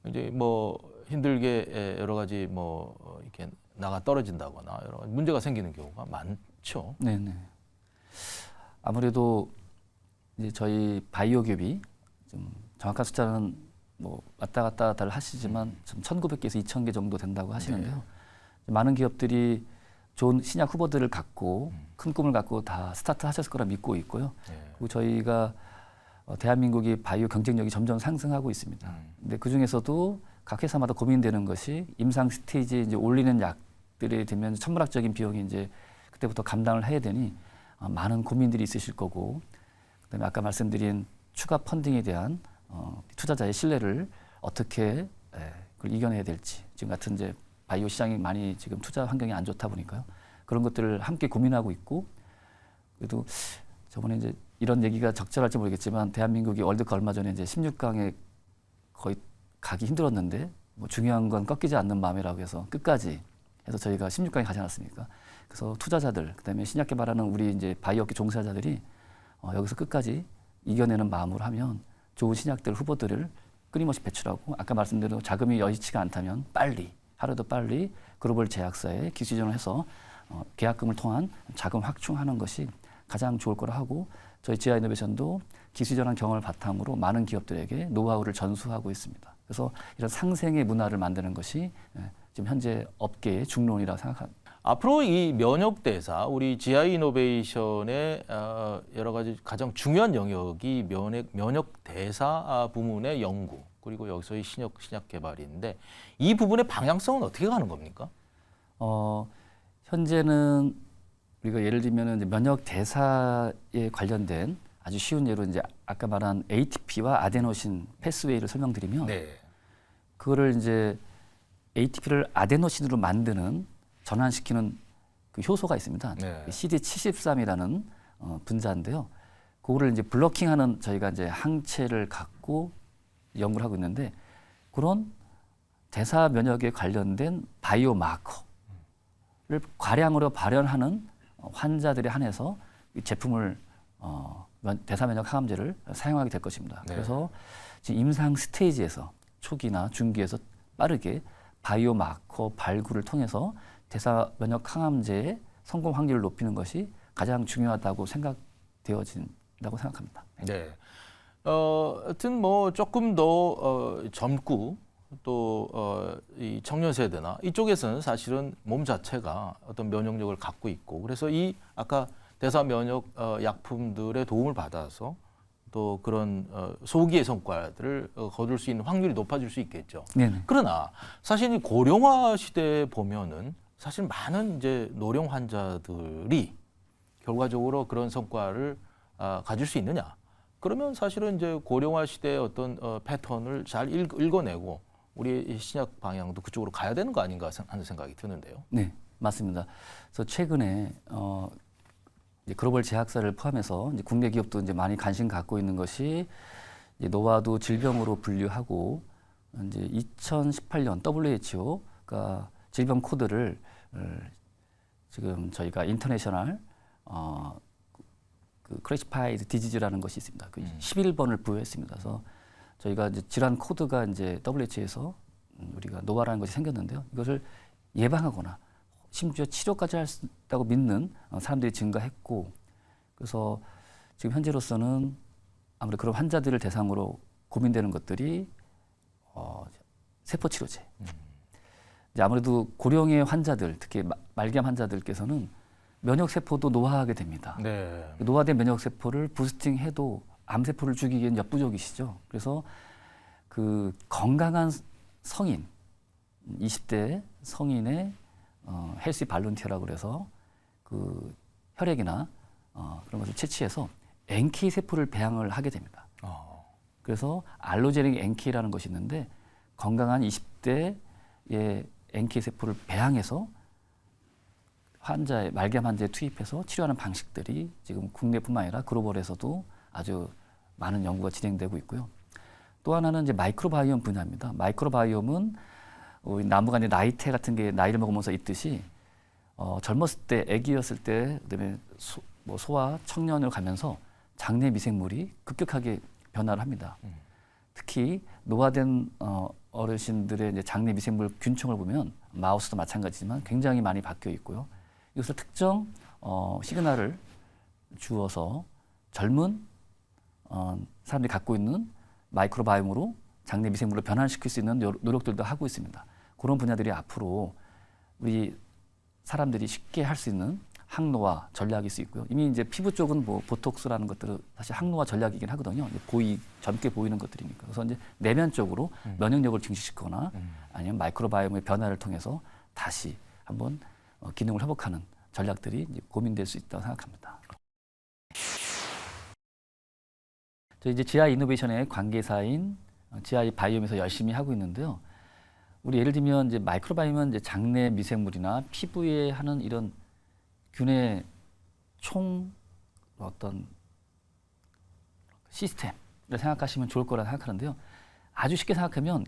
S1: 이제 뭐 힘들게 여러 가지 뭐 이렇게 나가 떨어진다거나 여러 가지 문제가 생기는 경우가 많죠.
S2: 네네. 아무래도 이제 저희 바이오 기업이 좀 정확한 숫자는 뭐 왔다 갔다 다 하시지만 1,900개에서 2,000개 정도 된다고 하시는데요. 많은 기업들이 좋은 신약 후보들을 갖고 큰 꿈을 갖고 다 스타트 하셨을 거라 믿고 있고요. 그리고 저희가 대한민국이 바이오 경쟁력이 점점 상승하고 있습니다. 근데 그 중에서도 각 회사마다 고민되는 것이 임상 스테이지에 이제 올리는 약들이 되면 천문학적인 비용이 이제 그때부터 감당을 해야 되니 많은 고민들이 있으실 거고, 그다음에 아까 말씀드린 추가 펀딩에 대한 투자자의 신뢰를 어떻게 그걸 이겨내야 될지, 지금 같은 이제 바이오 시장이 많이 지금 투자 환경이 안 좋다 보니까요. 그런 것들을 함께 고민하고 있고, 그래도 저번에 이제 이런 얘기가 적절할지 모르겠지만 대한민국이 월드컵 얼마 전에 이제 16강에 거의 가기 힘들었는데 뭐 중요한 건 꺾이지 않는 마음이라고 해서 끝까지 해서 저희가 16강에 가지 않았습니까? 그래서 투자자들, 그다음에 신약 개발하는 우리 이제 바이오업계 종사자들이 여기서 끝까지 이겨내는 마음으로 하면 좋은 신약들 후보들을 끊임없이 배출하고, 아까 말씀드린 자금이 여의치가 않다면 빨리, 하루도 빨리 글로벌 제약사에 기술지원을 해서 계약금을 통한 자금 확충하는 것이 가장 좋을 거라 하고, 저희 지아이노베이션도 기술전환 경험을 바탕으로 많은 기업들에게 노하우를 전수하고 있습니다. 그래서 이런 상생의 문화를 만드는 것이 지금 현재 업계의 중론이라고 생각합니다.
S1: 앞으로 이 면역대사, 우리 지아이노베이션의 여러 가지 가장 중요한 영역이 면역대사 부문의 연구, 그리고 여기서의 신약 개발인데, 이 부분의 방향성은 어떻게 가는 겁니까?
S2: 현재는 우리가 예를 들면 이제 면역 대사에 관련된 아주 쉬운 예로 이제 아까 말한 ATP와 아데노신 패스웨이를 설명드리면, 그거를 이제 ATP를 아데노신으로 만드는 전환시키는 그 효소가 있습니다. CD73이라는 분자인데요. 그거를 이제 블로킹하는 저희가 이제 항체를 갖고 연구를 하고 있는데, 그런 대사 면역에 관련된 바이오 마커를 과량으로 발현하는 환자들에 한해서 이 제품을 대사 면역 항암제를 사용하게 될 것입니다. 그래서 지금 임상 스테이지에서 초기나 중기에서 빠르게 바이오 마커 발굴을 통해서 대사 면역 항암제의 성공 확률을 높이는 것이 가장 중요하다고 생각되어진다고 생각합니다.
S1: 네. 하여튼 뭐 조금 더 젊고 또 이 청년 세대나 이쪽에서는 사실은 몸 자체가 어떤 면역력을 갖고 있고, 그래서 이 아까 대사 면역 약품들의 도움을 받아서 또 그런 소기의 성과들을 거둘 수 있는 확률이 높아질 수 있겠죠.
S2: 네네.
S1: 그러나 사실 이 고령화 시대에 보면은 사실 많은 이제 노령 환자들이 결과적으로 그런 성과를 가질 수 있느냐? 그러면 사실은 이제 고령화 시대의 어떤 패턴을 잘 읽어내고 우리의 신약 방향도 그쪽으로 가야 되는 거 아닌가 하는 생각이 드는데요.
S2: 네, 맞습니다. 그래서 최근에 이제 글로벌 제약사를 포함해서 이제 국내 기업도 이제 많이 관심 갖고 있는 것이 이제 노화도 질병으로 분류하고, 이제 2018년 WHO가 질병 코드를 지금 저희가 인터내셔널 그 클래시파이드 디지즈라는 것이 있습니다. 그 11번을 부여했습니다. 그래서 저희가 이제 질환 코드가 이제 WHO에서 우리가 노화라는 것이 생겼는데요. 이것을 예방하거나 심지어 치료까지 할 수 있다고 믿는 사람들이 증가했고, 그래서 지금 현재로서는 아무래도 그런 환자들을 대상으로 고민되는 것들이 세포 치료제. 이제 아무래도 고령의 환자들, 특히 말기암 환자들께서는 면역 세포도 노화하게 됩니다. 노화된 면역 세포를 부스팅해도 암 세포를 죽이기엔 역부족이시죠. 그래서 그 건강한 성인, 20대 성인의 헬시 발론티어라고 그래서 그 혈액이나 그런 것을 채취해서 NK 세포를 배양을 하게 됩니다. 그래서 알로제닉 NK라는 것이 있는데, 건강한 20대의 NK 세포를 배양해서 환자의 말기암 환자에 투입해서 치료하는 방식들이 지금 국내뿐만 아니라 글로벌에서도 아주 많은 연구가 진행되고 있고요. 또 하나는 이제 마이크로바이옴 분야입니다. 마이크로바이옴은 우리 나무가 이제 나이테 같은 게 나이를 먹으면서 있듯이 젊었을 때, 아기였을 때, 그다음에 소아, 청년을 가면서 장내 미생물이 급격하게 변화를 합니다. 특히 노화된 어르신들의 이제 장내 미생물 균총을 보면 마우스도 마찬가지지만 굉장히 많이 바뀌어 있고요. 이것을 특정 시그널을 주어서 젊은 사람들이 갖고 있는 마이크로바이옴으로 장내 미생물을 변환시킬 수 있는 노력들도 하고 있습니다. 그런 분야들이 앞으로 우리 사람들이 쉽게 할 수 있는 항노화 전략일 수 있고요. 이미 이제 피부 쪽은 뭐 보톡스라는 것들은 사실 항노화 전략이긴 하거든요. 이제 젊게 보이는 것들이니까. 그래서 이제 내면 쪽으로 면역력을 증식시키거나 아니면 마이크로바이옴의 변화를 통해서 다시 한번 기능을 회복하는 전략들이 이제 고민될 수 있다고 생각합니다. 저희 이제 GI 이노베이션의 관계사인 GI 바이옴에서 열심히 하고 있는데요. 우리 예를 들면 이제 마이크로바이옴은 이제 장내 미생물이나 피부에 하는 이런 균의 총 어떤 시스템을 생각하시면 좋을 거라 생각하는데요. 아주 쉽게 생각하면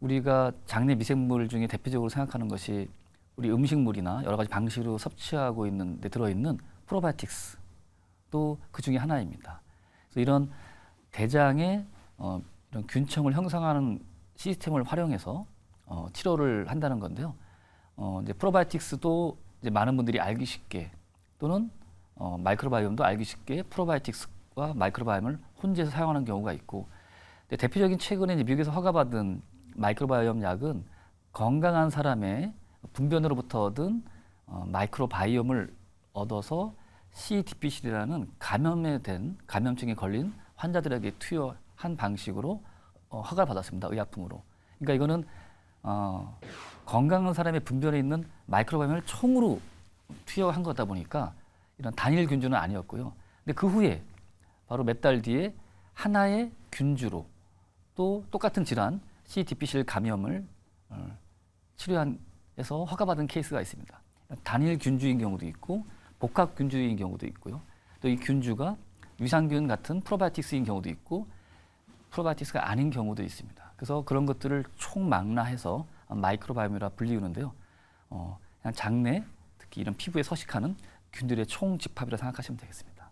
S2: 우리가 장내 미생물 중에 대표적으로 생각하는 것이 우리 음식물이나 여러 가지 방식으로 섭취하고 있는 데 들어있는 프로바이오틱스도 그 중에 하나입니다. 그래서 이런 대장에 이런 균층을 형성하는 시스템을 활용해서 치료를 한다는 건데요. 이제 프로바이오틱스도 이제 많은 분들이 알기 쉽게 또는 마이크로바이옴도 알기 쉽게 프로바이오틱스와 마이크로바이옴을 혼재해서 사용하는 경우가 있고, 대표적인 최근에 이제 미국에서 허가받은 마이크로바이옴 약은 건강한 사람의 분변으로부터 얻은 마이크로바이옴을 얻어서 C. difficile이라는 감염증에 걸린 환자들에게 투여한 방식으로 허가를 받았습니다. 의약품으로. 그러니까 이거는 건강한 사람의 분변에 있는 마이크로바이옴을 총으로 투여한 거다 보니까 이런 단일 균주는 아니었고요. 근데 그 후에 바로 몇 달 뒤에 하나의 균주로 또 똑같은 질환 C. difficile 감염을 치료해서 허가받은 케이스가 있습니다. 단일 균주인 경우도 있고 복합 균주인 경우도 있고요. 또 이 균주가 유산균 같은 프로바이오틱스인 경우도 있고 프로바이오틱스가 아닌 경우도 있습니다. 그래서 그런 것들을 총망라해서 마이크로바이옴이라 불리우는데요. 그냥 장내, 특히 이런 피부에 서식하는 균들의 총집합이라 생각하시면 되겠습니다.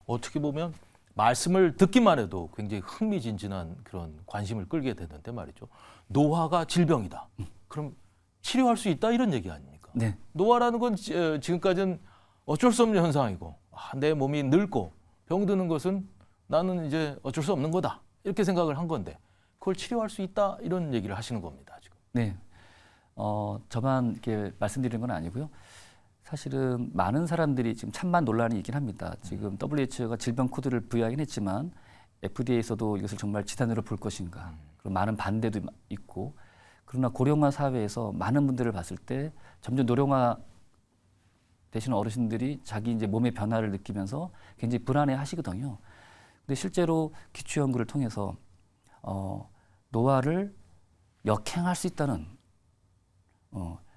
S1: 어떻게 보면 말씀을 듣기만 해도 굉장히 흥미진진한 그런 관심을 끌게 되는데 말이죠. 노화가 질병이다. 그럼 치료할 수 있다 이런 얘기 아닙니까?
S2: 네.
S1: 노화라는 건 지금까지는 어쩔 수 없는 현상이고 내 몸이 늙고 병드는 것은 나는 이제 어쩔 수 없는 거다 이렇게 생각을 한 건데 그걸 치료할 수 있다 이런 얘기를 하시는 겁니다 지금.
S2: 네. 저만 이렇게 말씀드리는 건 아니고요. 사실은 많은 사람들이 지금 찬반 논란이 있긴 합니다. 지금 WHO가 질병 코드를 부여하긴 했지만 FDA에서도 이것을 정말 지단으로 볼 것인가. 그리고 많은 반대도 있고. 그러나 고령화 사회에서 많은 분들을 봤을 때 점점 노령화 되시는 어르신들이 자기 이제 몸의 변화를 느끼면서 굉장히 불안해 하시거든요. 근데 실제로 기초 연구를 통해서 노화를 역행할 수 있다는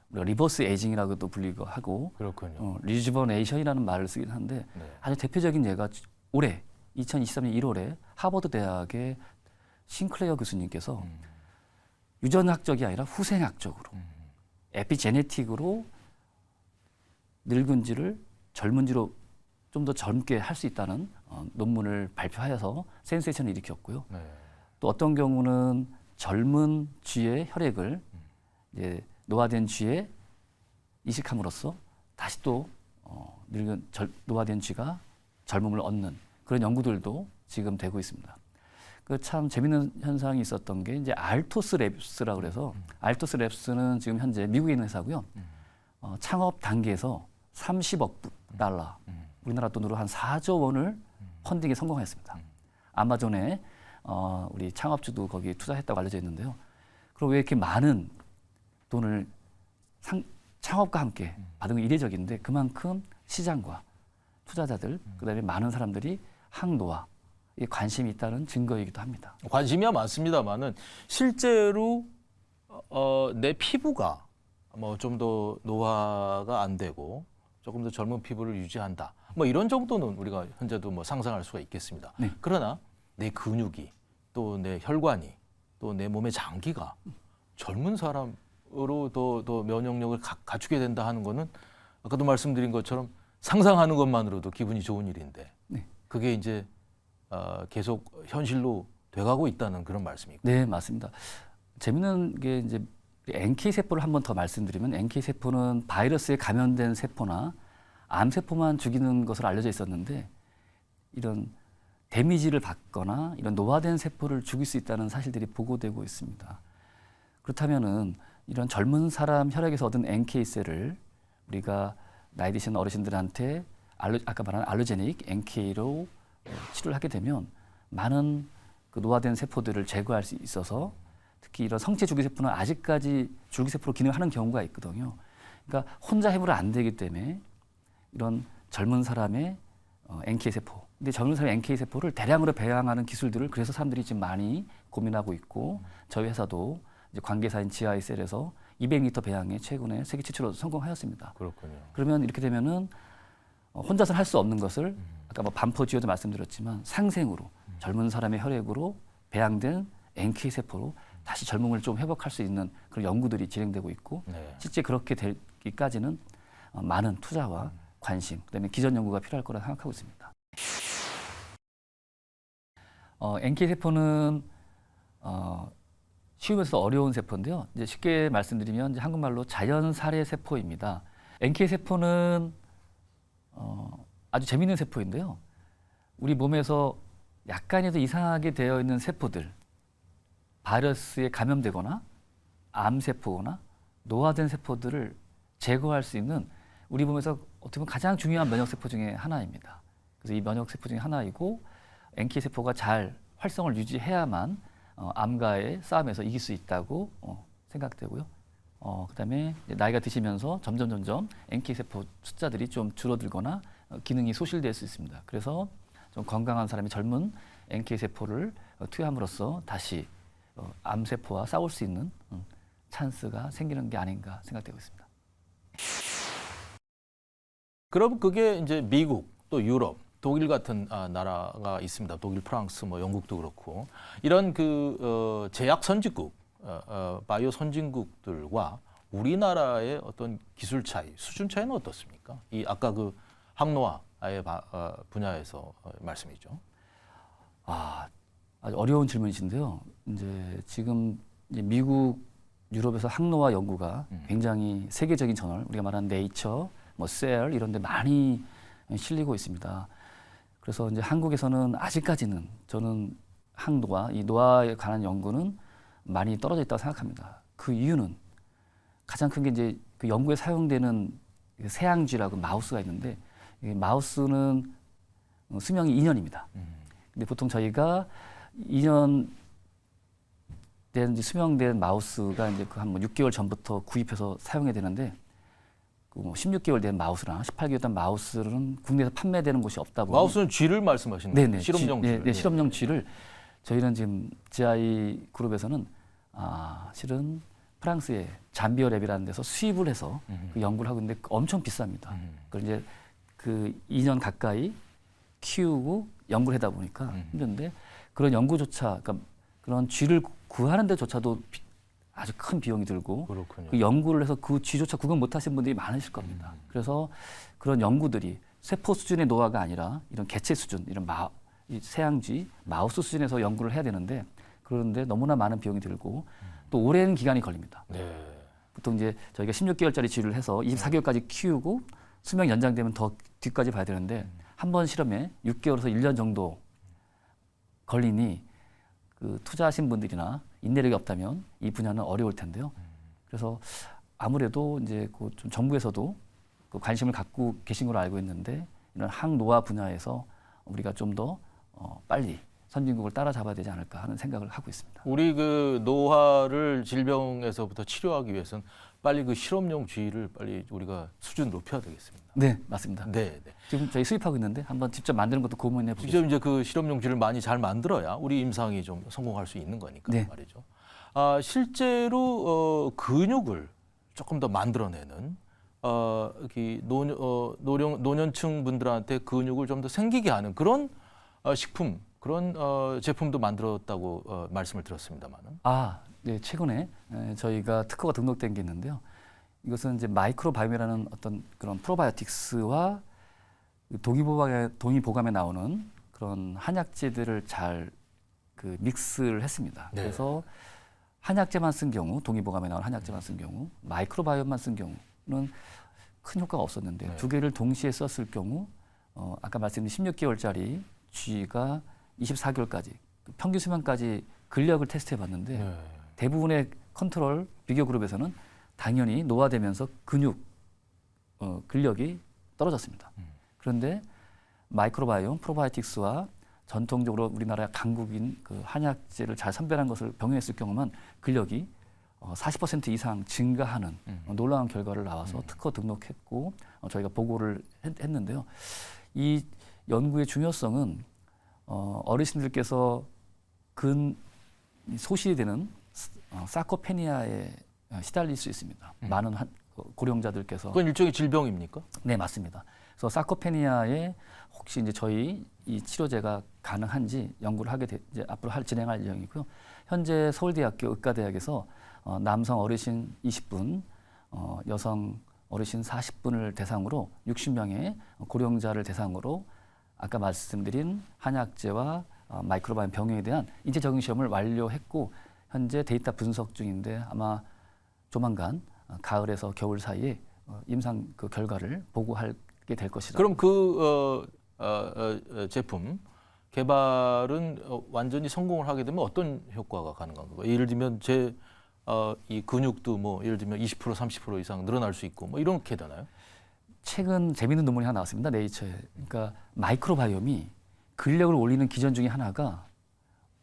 S2: 우리가 리버스 에이징이라고도 불리고 하고
S1: 그렇군요.
S2: 리주버네이션이라는 말을 쓰긴 한데
S1: 네.
S2: 아주 대표적인 예가 올해 2023년 1월에 하버드 대학의 싱클레어 교수님께서 유전학적이 아니라 후생학적으로 에피제네틱으로 늙은지를 젊은지로 좀 더 젊게 할 수 있다는 논문을 발표하여서 센세이션을 일으켰고요.
S1: 네.
S2: 또 어떤 경우는 젊은 쥐의 혈액을 이제 노화된 쥐에 이식함으로써 다시 또 노화된 쥐가 젊음을 얻는 그런 연구들도 지금 되고 있습니다. 그 참 재밌는 현상이 있었던 게 이제 알토스 랩스라고 그래서 알토스 랩스는 지금 현재 미국에 있는 회사고요. 창업 단계에서 30억 달러, 우리나라 돈으로 한 4조 원을 펀딩에 성공했습니다. 아마존에 우리 창업주도 거기 투자했다고 알려져 있는데요. 그럼 왜 이렇게 많은 돈을 창업과 함께 받은 건 이례적인데 그만큼 시장과 투자자들, 그다음에 많은 사람들이 항노화에 관심이 있다는 증거이기도 합니다.
S1: 관심이야 많습니다만은 실제로 내 피부가 뭐 좀 더 노화가 안 되고 조금 더 젊은 피부를 유지한다. 뭐 이런 정도는 우리가 현재도 뭐 상상할 수가 있겠습니다.
S2: 네.
S1: 그러나 내 근육이 또 내 혈관이 또 내 몸의 장기가 젊은 사람으로 더 면역력을 갖추게 된다 하는 거는 아까도 말씀드린 것처럼 상상하는 것만으로도 기분이 좋은 일인데
S2: 네.
S1: 그게 이제 계속 현실로 돼가고 있다는 그런 말씀이고.
S2: 네, 맞습니다. 재밌는 게 이제 NK 세포를 한 번 더 말씀드리면 NK 세포는 바이러스에 감염된 세포나 암 세포만 죽이는 것으로 알려져 있었는데 이런 데미지를 받거나 이런 노화된 세포를 죽일 수 있다는 사실들이 보고되고 있습니다. 그렇다면은 이런 젊은 사람 혈액에서 얻은 NK 셀을 우리가 나이 드신 어르신들한테 아까 말한 알로제닉 NK로 치료를 하게 되면 많은 그 노화된 세포들을 제거할 수 있어서 특히 이런 성체 줄기세포는 아직까지 줄기세포로 기능하는 경우가 있거든요. 그러니까 혼자 해결은 안 되기 때문에 이런 젊은 사람의 NK 세포, 근데 젊은 사람의 NK 세포를 대량으로 배양하는 기술들을 그래서 사람들이 지금 많이 고민하고 있고 저희 회사도 이제 관계사인 GI셀에서 200리터 배양에 최근에 세계 최초로 성공하였습니다.
S1: 그렇군요.
S2: 그러면 이렇게 되면은 혼자서는 할 수 없는 것을 아까 뭐 반포지오도 말씀드렸지만 상생으로 젊은 사람의 혈액으로 배양된 NK 세포로 다시 젊음을 좀 회복할 수 있는 그런 연구들이 진행되고 있고
S1: 네.
S2: 실제 그렇게 되기까지는 많은 투자와 관심, 그다음에 기전 연구가 필요할 거라 생각하고 있습니다. NK 세포는 쉬우면서 어려운 세포인데요. 이제 쉽게 말씀드리면 이제 한국말로 자연 살해 세포입니다. NK 세포는 아주 재미있는 세포인데요. 우리 몸에서 약간이라도 이상하게 되어 있는 세포들, 바이러스에 감염되거나 암세포거나 노화된 세포들을 제거할 수 있는 우리 몸에서 어떻게 보면 가장 중요한 면역세포 중에 하나입니다. 그래서 이 면역세포 중에 하나이고 NK세포가 잘 활성을 유지해야만 암과의 싸움에서 이길 수 있다고 생각되고요. 그다음에 나이가 드시면서 점점 NK세포 숫자들이 좀 줄어들거나 기능이 소실될 수 있습니다. 그래서 좀 건강한 사람이 젊은 NK세포를 투여함으로써 다시 암세포와 싸울 수 있는 찬스가 생기는 게 아닌가 생각되고 있습니다.
S1: 그럼 그게 이제 미국 또 유럽, 독일 같은 나라가 있습니다. 독일, 프랑스, 뭐 영국도 그렇고 이런 그 제약 선진국, 바이오 선진국들과 우리나라의 어떤 기술 차이, 수준 차이는 어떻습니까? 이 아까 그 항노화의 분야에서 말씀이죠.
S2: 아주 어려운 질문이신데요. 이제 지금 이제 미국, 유럽에서 항노화 연구가 굉장히 세계적인 저널, 우리가 말하는 네이처, 뭐 셀 이런 데 많이 실리고 있습니다. 그래서 이제 한국에서는 아직까지는 저는 항노화, 이 노화에 관한 연구는 많이 떨어져 있다고 생각합니다. 그 이유는 가장 큰 게 이제 그 연구에 사용되는 세양쥐라고 마우스가 있는데 이 마우스는 수명이 2년입니다. 근데 보통 저희가 2년 된 수명된 마우스가 이제 그 한 6개월 전부터 구입해서 사용해야 되는데 그 16개월 된 마우스랑 18개월 된 마우스는 국내에서 판매되는 곳이 없다 보니
S1: 마우스는 쥐를 말씀하시는 거예요?
S2: 네네,
S1: 실험용 쥐.
S2: 네, 실험용 쥐를 저희는 지금 GI 그룹에서는 실은 프랑스의 잠비어랩이라는 데서 수입을 해서 그 연구를 하고 있는데 엄청 비쌉니다. 그걸 이제 그 2년 가까이 키우고 연구를 하다 보니까 힘든데 그런 연구조차, 그러니까 그런 쥐를 구하는 데조차도 아주 큰 비용이 들고
S1: 그렇군요.
S2: 그 연구를 해서 그 쥐조차 구분 못 하신 분들이 많으실 겁니다. 그래서 그런 연구들이 세포 수준의 노화가 아니라 이런 개체 수준, 이런 이 세양쥐, 마우스 수준에서 연구를 해야 되는데 그런데 너무나 많은 비용이 들고 또 오랜 기간이 걸립니다.
S1: 네.
S2: 보통 이제 저희가 16개월짜리 쥐를 해서 24개월까지 키우고 수명 연장되면 더 뒤까지 봐야 되는데 한 번 실험에 6개월에서 1년 정도 걸리니 그 투자하신 분들이나 인내력이 없다면 이 분야는 어려울 텐데요. 그래서 아무래도 이제 그 좀 정부에서도 그 관심을 갖고 계신 걸로 알고 있는데 이런 항노화 분야에서 우리가 좀 더 빨리 선진국을 따라잡아야 되지 않을까 하는 생각을 하고 있습니다.
S1: 우리 그 노화를 질병에서부터 치료하기 위해서는 빨리 그 실험용 쥐를 빨리 우리가 수준 높여야 되겠습니다.
S2: 네, 맞습니다.
S1: 네, 네.
S2: 지금 저희 수입하고 있는데 한번 직접 만드는 것도 고민해
S1: 직접
S2: 보겠습니다.
S1: 이제 그 실험용 쥐를 많이 잘 만들어야 우리 임상이 좀 성공할 수 있는 거니까
S2: 네.
S1: 말이죠. 실제로 근육을 조금 더 만들어내는 이렇게 노년층 분들한테 근육을 좀 더 생기게 하는 그런 식품, 그런 제품도 만들었다고 말씀을 들었습니다만은.
S2: 네, 최근에 저희가 특허가 등록된 게 있는데요. 이것은 이제 마이크로바이옴이라는 어떤 그런 프로바이오틱스와 동의보감에 나오는 그런 한약재들을 잘 그 믹스를 했습니다.
S1: 네.
S2: 그래서 한약재만 쓴 경우, 동의보감에 나오는 한약재만 쓴 경우, 마이크로바이옴만 쓴 경우는 큰 효과가 없었는데
S1: 네.
S2: 두 개를 동시에 썼을 경우 아까 말씀드린 16개월짜리 쥐가 24개월까지 평균 수명까지 근력을 테스트해 봤는데
S1: 네.
S2: 대부분의 컨트롤 비교 그룹에서는 당연히 노화되면서 근육이 근력이 떨어졌습니다. 그런데 마이크로바이옴, 프로바이오틱스와 전통적으로 우리나라 강국인 그 한약재를 잘 선별한 것을 병행했을 경우만 근력이 40% 이상 증가하는 놀라운 결과를 나와서 특허 등록했고 저희가 보고를 했는데요. 이 연구의 중요성은 어르신들께서 소실이 되는 사코페니아에 시달릴 수 있습니다. 많은 고령자들께서.
S1: 그건 일종의 질병입니까?
S2: 네, 맞습니다. 그래서 사코페니아에 혹시 이제 저희 이 치료제가 가능한지 연구를 이제 앞으로 진행할 예정이고요. 현재 서울대학교 의과대학에서 남성 어르신 20분, 여성 어르신 40분을 대상으로 60명의 고령자를 대상으로 아까 말씀드린 한약재와 마이크로바이옴 병용에 대한 인체 적응 시험을 완료했고 현재 데이터 분석 중인데 아마 조만간 가을에서 겨울 사이에 임상 그 결과를 보고하게 될 것이다.
S1: 그럼 그 제품 개발은 완전히 성공을 하게 되면 어떤 효과가 가능한 건가요? 예를 들면 이 근육도 뭐 예를 들면 20% 30% 이상 늘어날 수 있고 뭐 이렇게 되나요?
S2: 최근 재미있는 논문이 하나 나왔습니다. 네이처에. 그러니까 마이크로바이옴이 근력을 올리는 기전 중에 하나가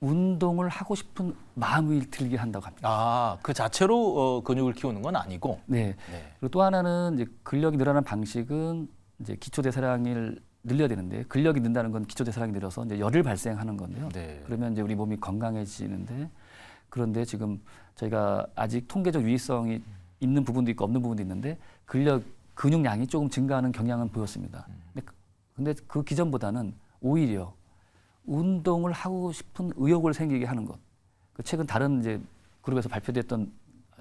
S2: 운동을 하고 싶은 마음이 들게 한다고 합니다.
S1: 아, 그 자체로 근육을 키우는 건 아니고.
S2: 네. 그리고 또 하나는 이제 근력이 늘어나는 방식은 이제 기초 대사량을 늘려야 되는데 근력이 는다는 건 기초 대사량이 늘어서 이제 열을 발생하는 건데요.
S1: 네.
S2: 그러면 이제 우리 몸이 건강해지는데 그런데 지금 저희가 아직 통계적 유의성이 있는 부분도 있고 없는 부분도 있는데 근육량이 조금 증가하는 경향은 보였습니다. 근데 그 기전보다는 오히려 운동을 하고 싶은 의욕을 생기게 하는 것. 최근 다른 이제 그룹에서 발표됐던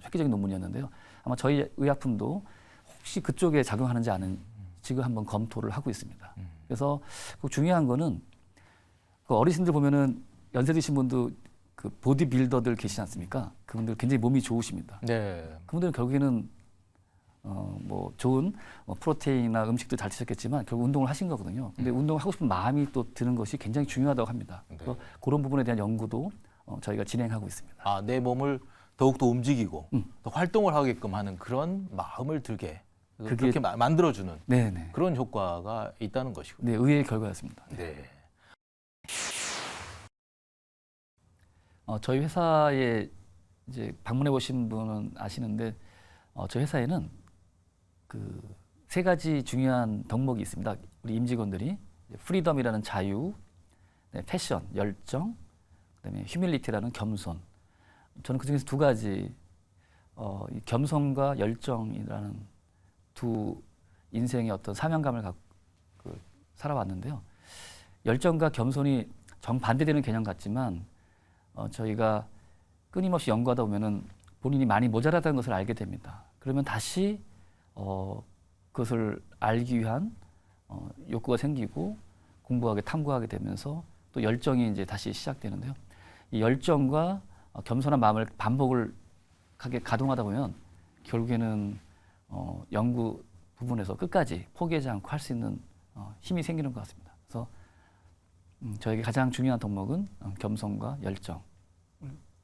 S2: 획기적인 논문이었는데요. 아마 저희 의약품도 혹시 그쪽에 작용하는지 아는 지금 한번 검토를 하고 있습니다. 그래서 그 중요한 거는 그 어르신들 보면은 연세 드신 분도 그 보디빌더들 계시지 않습니까? 그분들 굉장히 몸이 좋으십니다.
S1: 네.
S2: 그분들은 결국에는 뭐 좋은 프로테인이나 음식도 잘 드셨겠지만 결국 운동을 하신 거거든요. 근데 운동을 하고 싶은 마음이 또 드는 것이 굉장히 중요하다고 합니다.
S1: 네.
S2: 그래서 그런 부분에 대한 연구도 저희가 진행하고 있습니다.
S1: 아, 내 몸을 더욱더 움직이고 더 활동을 하게끔 하는 그런 마음을 들게 그렇게 만들어주는
S2: 네네.
S1: 그런 효과가 있다는 것이군요.
S2: 네, 의외의 결과였습니다.
S1: 네.
S2: 저희 회사에 이제 방문해 보신 분은 아시는데 저희 회사에는 그 세 가지 중요한 덕목이 있습니다. 우리 임직원들이 프리덤이라는 자유, 패션, 열정, 그다음에 휴밀리티라는 겸손. 저는 그 중에서 두 가지 이 겸손과 열정이라는 두 인생의 어떤 사명감을 갖고 살아왔는데요. 열정과 겸손이 정반대되는 개념 같지만 저희가 끊임없이 연구하다 보면은 본인이 많이 모자라다는 것을 알게 됩니다. 그러면 다시 그것을 알기 위한 욕구가 생기고 공부하게 탐구하게 되면서 또 열정이 이제 다시 시작되는데요. 이 열정과 겸손한 마음을 반복을 하게 가동하다 보면 결국에는 연구 부분에서 끝까지 포기하지 않고 할 수 있는 힘이 생기는 것 같습니다. 그래서 저에게 가장 중요한 덕목은 겸손과 열정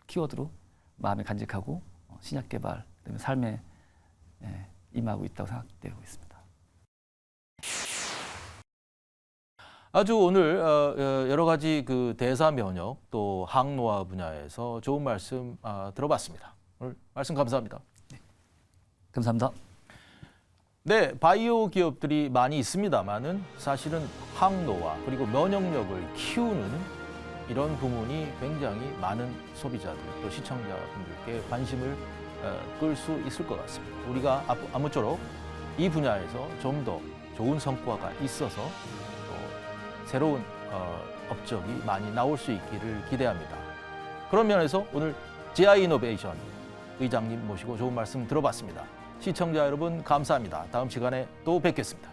S2: 키워드로 마음에 간직하고 신약 개발, 그다음에 삶에 임하고 있다고 생각되고 있습니다.
S1: 아주 오늘 여러 가지 그 대사 면역 또 항노화 분야에서 좋은 말씀 들어봤습니다. 오늘 말씀 감사합니다.
S2: 감사합니다.
S1: 네, 바이오 기업들이 많이 있습니다만은 사실은 항노화 그리고 면역력을 키우는 이런 부문이 굉장히 많은 소비자들 또 시청자분들께 관심을 끌 수 있을 것 같습니다. 우리가 아무쪼록 이 분야에서 좀 더 좋은 성과가 있어서 또 새로운 업적이 많이 나올 수 있기를 기대합니다. 그런 면에서 오늘 GI 이노베이션 의장님 모시고 좋은 말씀 들어봤습니다. 시청자 여러분 감사합니다. 다음 시간에 또 뵙겠습니다.